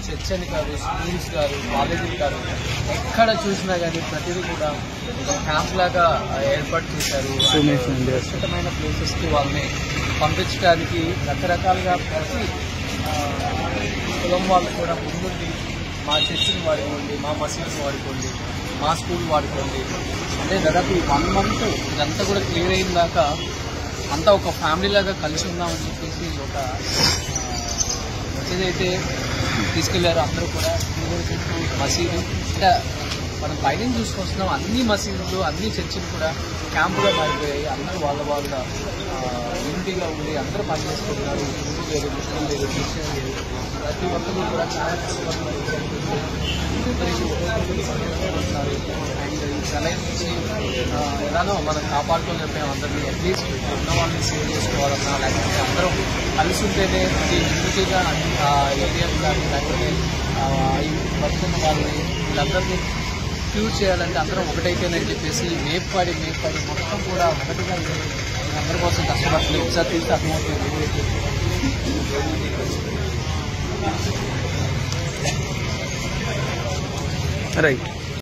Church అని కాదు, schools కాదు, కాలేజీలు కాదు, ఎక్కడ చూసినా కానీ ప్రతిదీ కూడా క్యాంప్ లాగా ఏర్పాటు చేశారు. సురక్షితమైన ప్లేసెస్కి వాళ్ళని పంపించడానికి రకరకాలుగా ప్రతి కులం వాళ్ళు కూడా ముందుండి మా చర్చిని వాడుకోండి, మా మసీదుని వాడుకోండి, మా స్కూల్ వాడుకోండి అంటే దాదాపు 1 month ఇదంతా కూడా క్లియర్ అయిన దాకా అంతా ఒక ఫ్యామిలీ లాగా కలిసి ఉందామని చెప్పేసి ఒక ఏదైతే తీసుకెళ్లారో అందరూ కూడా మసీదు అంటే మనం బయట చూసుకొస్తున్నాం. అన్ని మసీదులు, అన్ని చర్చిలు కూడా క్యాంపుగా మారిపోయాయి. అందరూ వాళ్ళ యూనిటీగా ఉండి అందరూ పనిచేసుకుంటున్నారు. హిందూ లేదు, ముస్లిం లేదు, క్రిస్టియన్ లేదు, ప్రతి ఒక్కరు కూడా చాలా కష్టపడుతున్నారు. అండ్ ఈ ప్రళయం నుంచి ఎలానో మనం కాపాడుకోలేకపోయాం. అందరినీ అట్లీస్ట్ ఉన్న వాళ్ళని సేవ్ చేసుకోవాలన్నా లేకపోతే అందరం కలిసి ఉంటేనే ఇది యూనిటీగా ఏరియాలు కానీ లేకపోతే బతుకున్న వాళ్ళని వీళ్ళందరినీ క్యూర్ చేయాలంటే అందరం ఒకటైతేనని చెప్పేసి మేపాడి మొత్తం కూడా ఒకటిగా అందరి కోసం కష్టపడుతుంది. ఒకసారి తీస్తే అర్థమవుతుంది. రైట్.